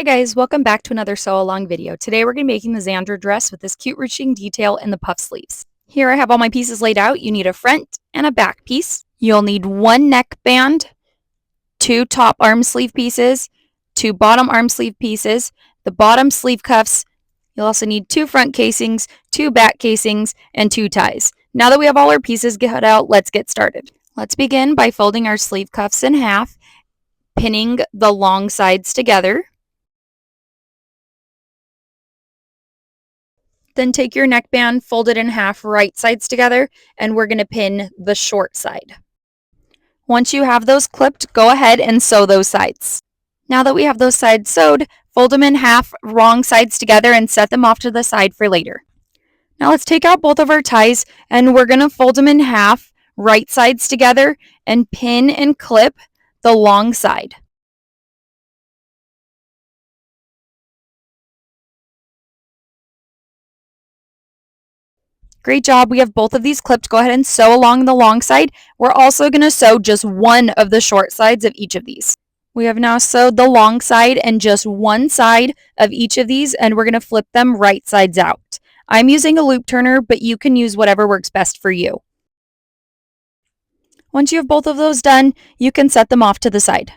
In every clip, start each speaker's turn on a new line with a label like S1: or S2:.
S1: Hi guys, welcome back to another sew along video. Today we're going to be making the Xandra dress with this cute ruching detail in the puff sleeves. Here I have all my pieces laid out. You need a front and a back piece. You'll need one neckband, two top arm sleeve pieces, two bottom arm sleeve pieces, the bottom sleeve cuffs. You'll also need two front casings, two back casings, and two ties. Now that we have all our pieces cut out, let's get started. Let's begin by folding our sleeve cuffs in half, pinning the long sides together. Then take your neckband, fold it in half, right sides together, and we're going to pin the short side. Once you have those clipped, go ahead and sew those sides. Now that we have those sides sewed, fold them in half, wrong sides together, and set them off to the side for later. Now let's take out both of our ties, and we're going to fold them in half, right sides together, and pin and clip the long side. Great job. We have both of these clipped. Go ahead and sew along the long side. We're also going to sew just one of the short sides of each of these. We have now sewed the long side and just one side of each of these, and we're going to flip them right sides out. I'm using a loop turner, but you can use whatever works best for you. Once you have both of those done, you can set them off to the side.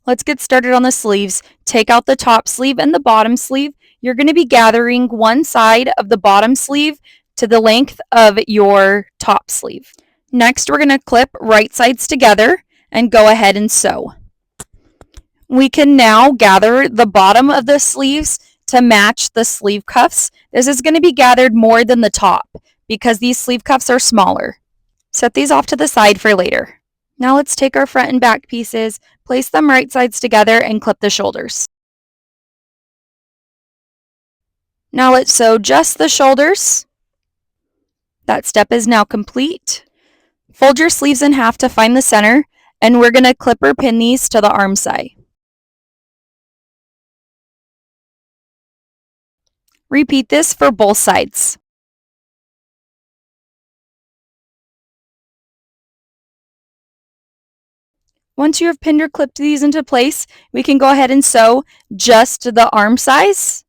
S1: Let's get started on the sleeves. Take out the top sleeve and the bottom sleeve. You're going to be gathering one side of the bottom sleeve to the length of your top sleeve. Next, we're going to clip right sides together and go ahead and sew. We can now gather the bottom of the sleeves to match the sleeve cuffs. This is going to be gathered more than the top because these sleeve cuffs are smaller. Set these off to the side for later. Now let's take our front and back pieces, place them right sides together, and clip the shoulders. Now let's sew just the shoulders. That step is now complete. Fold your sleeves in half to find the center, and we're going to clip or pin these to the arm side. Repeat this for both sides. Once you have pinned or clipped these into place, we can go ahead and sew just the arm size.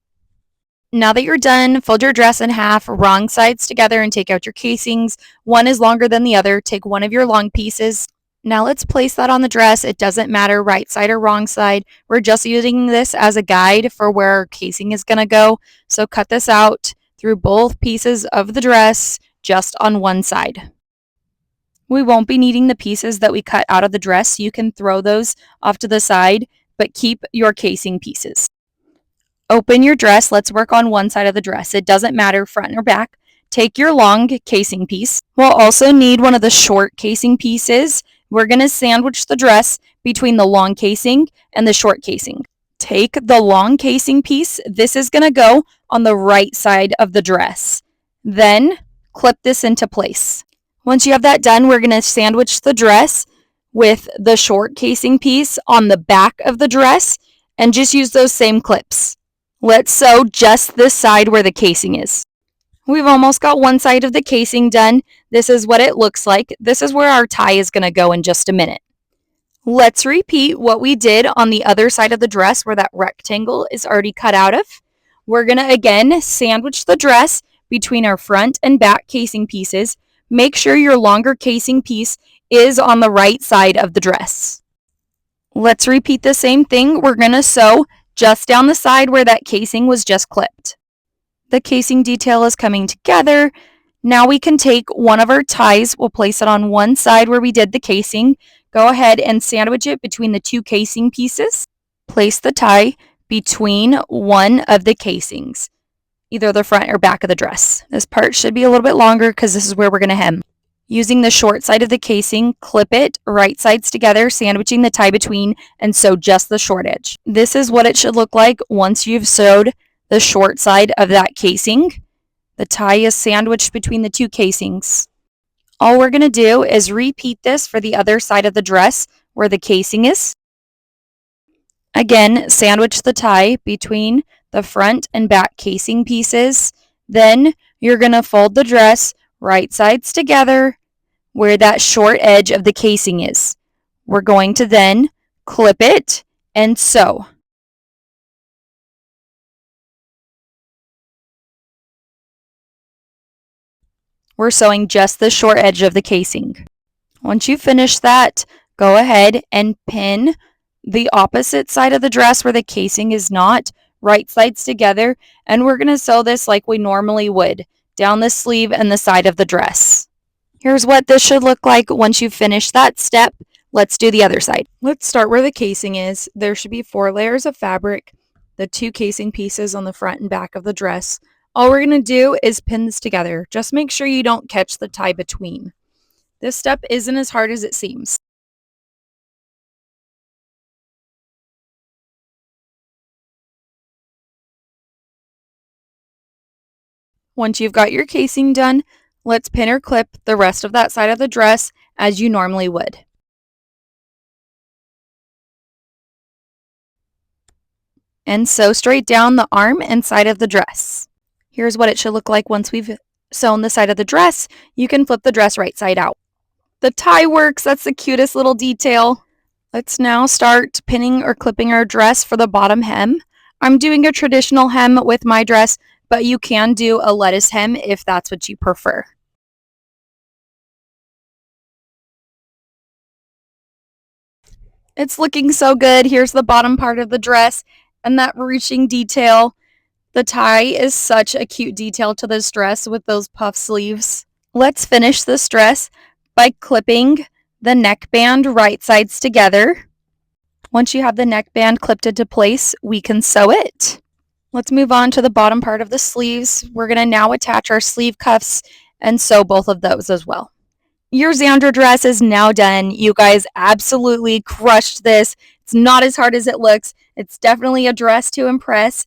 S1: Now that you're done, fold your dress in half, wrong sides together, and take out your casings. One is longer than the other. Take one of your long pieces. Now let's place that on the dress. It doesn't matter right side or wrong side. We're just using this as a guide for where our casing is going to go. So cut this out through both pieces of the dress, just on one side. We won't be needing the pieces that we cut out of the dress, so you can throw those off to the side, but keep your casing pieces. Open your dress. Let's work on one side of the dress. It doesn't matter front or back. Take your long casing piece. We'll also need one of the short casing pieces. We're going to sandwich the dress between the long casing and the short casing. Take the long casing piece. This is going to go on the right side of the dress. Then clip this into place. Once you have that done, we're going to sandwich the dress with the short casing piece on the back of the dress and just use those same clips. Let's sew just this side where the casing is. We've almost got one side of the casing done. This is what it looks like. This is where our tie is going to go in just a minute. Let's repeat what we did on the other side of the dress where that rectangle is already cut out of. We're going to again sandwich the dress between our front and back casing pieces. Make sure your longer casing piece is on the right side of the dress. Let's repeat the same thing. We're going to sew just down the side where that casing was just clipped. The casing detail is coming together. Now we can take one of our ties. We'll place it on one side where we did the casing. Go ahead and sandwich it between the two casing pieces. Place the tie between one of the casings, either the front or back of the dress. This part should be a little bit longer because this is where we're going to hem. Using the short side of the casing, clip it right sides together, sandwiching the tie between, and sew just the short edge. This is what it should look like once you've sewed the short side of that casing. The tie is sandwiched between the two casings. All we're going to do is repeat this for the other side of the dress where the casing is. Again, sandwich the tie between the front and back casing pieces. Then you're going to fold the dress right sides together where that short edge of the casing is. We're going to then clip it and sew. We're sewing just the short edge of the casing. Once you finish that, go ahead and pin the opposite side of the dress where the casing is not, right sides together, and we're going to sew this like we normally would, down the sleeve and the side of the dress. Here's what this should look like once you've finished that step. Let's do the other side. Let's start where the casing is. There should be 4 layers of fabric, the 2 casing pieces on the front and back of the dress. All we're going to do is pin this together. Just make sure you don't catch the tie between. This step isn't as hard as it seems. Once you've got your casing done, let's pin or clip the rest of that side of the dress as you normally would. And sew straight down the arm and side of the dress. Here's what it should look like once we've sewn the side of the dress. You can flip the dress right side out. The tie works, that's the cutest little detail. Let's now start pinning or clipping our dress for the bottom hem. I'm doing a traditional hem with my dress, but you can do a lettuce hem if that's what you prefer. It's looking so good. Here's the bottom part of the dress and that ruching detail. The tie is such a cute detail to this dress with those puff sleeves. Let's finish this dress by clipping the neckband right sides together. Once you have the neckband clipped into place, we can sew it. Let's move on to the bottom part of the sleeves. We're going to now attach our sleeve cuffs and sew both of those as well. Your Xandra dress is now done. You guys absolutely crushed this. It's not as hard as it looks. It's definitely a dress to impress.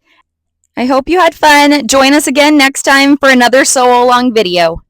S1: I hope you had fun. Join us again next time for another sew along video.